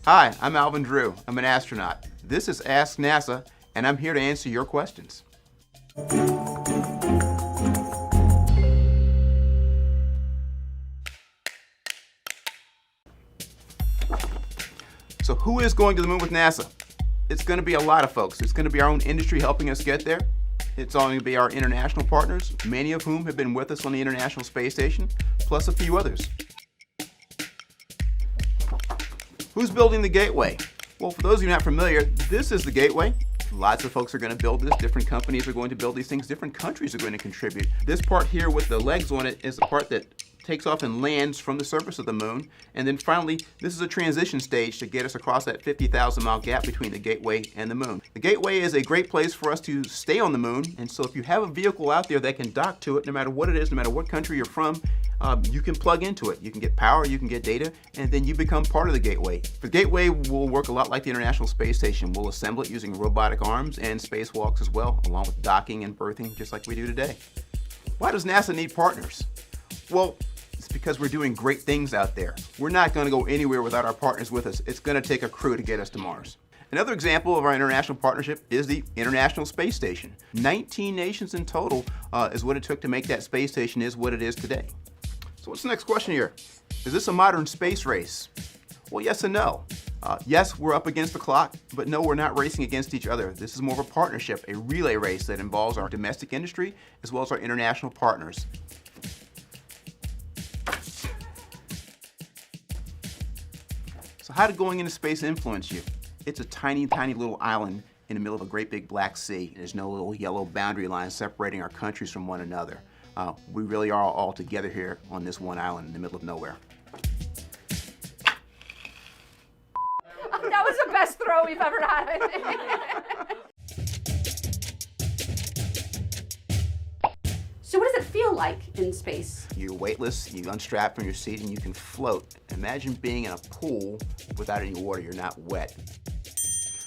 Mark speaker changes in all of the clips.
Speaker 1: Hi, I'm Alvin Drew. I'm an astronaut. This is Ask NASA, and I'm here to answer your questions. So who is going to the moon with NASA? It's going to be a lot of folks. It's going to be our own industry helping us get there. It's going to be our international partners, many of whom have been with us on the International Space Station, plus a few others. Who's building the Gateway? Well, for those of you not familiar, this is the Gateway. Lots of folks are going to build this. Different companies are going to build these things. Different countries are going to contribute. This part here with the legs on it is the part that takes off and lands from the surface of the moon. And then finally, this is a transition stage to get us across that 50,000 mile gap between the Gateway and the moon. The Gateway is a great place for us to stay on the moon. And so if you have a vehicle out there that can dock to it, no matter what it is, no matter what country you're from, you can plug into it. You can get power, you can get data, and then you become part of the Gateway. The Gateway will work a lot like the International Space Station. We'll assemble it using robotic arms and spacewalks as well, along with docking and berthing, just like we do today. Why does NASA need partners? Well, it's because we're doing great things out there. We're not going to go anywhere without our partners with us. It's going to take a crew to get us to Mars. Another example of our international partnership is the International Space Station. 19 nations in total is what it took to make that space station is what it is today. So what's the next question here? Is this a modern space race? Well, yes and no. Yes, we're up against the clock, but no, we're not racing against each other. This is more of a partnership, a relay race that involves our domestic industry as well as our international partners. So how did going into space influence you? It's a tiny, tiny little island in the middle of a great big black sea. There's no little yellow boundary line separating our countries from one another. We really are all together here on this one island in the middle of nowhere.
Speaker 2: That was the best throw we've ever had, I think. So what does it feel like in space?
Speaker 1: You're weightless, you unstrap from your seat, and you can float. Imagine being in a pool without any water, you're not wet.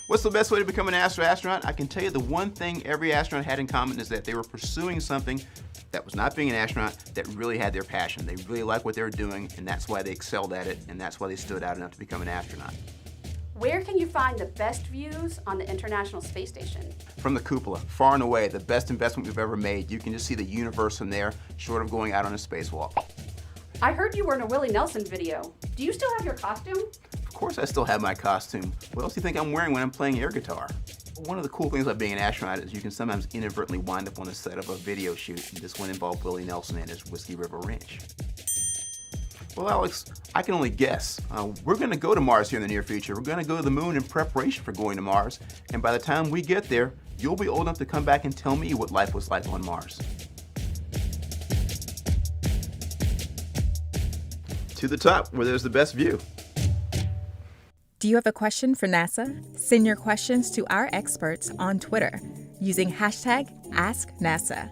Speaker 1: What's the best way to become an astronaut? I can tell you the one thing every astronaut had in common is that they were pursuing something that was not being an astronaut, that really had their passion. They really liked what they were doing, and that's why they excelled at it, and that's why they stood out enough to become an astronaut.
Speaker 2: Where can you find the best views on the International Space Station?
Speaker 1: From the cupola, far and away, the best investment we've ever made. You can just see the universe from there, short of going out on a spacewalk.
Speaker 2: I heard you were in a Willie Nelson video. Do you still have your costume?
Speaker 1: Of course I still have my costume. What else do you think I'm wearing when I'm playing air guitar? One of the cool things about being an astronaut is you can sometimes inadvertently wind up on the set of a video shoot. This one involved Willie Nelson and his Whiskey River Ranch. Well, Alex, I can only guess. We're going to go to Mars here in the near future. We're going to go to the moon in preparation for going to Mars. And by the time we get there, you'll be old enough to come back and tell me what life was like on Mars. To the top, where there's the best view.
Speaker 3: Do you have a question for NASA? Send your questions to our experts on Twitter using #AskNASA.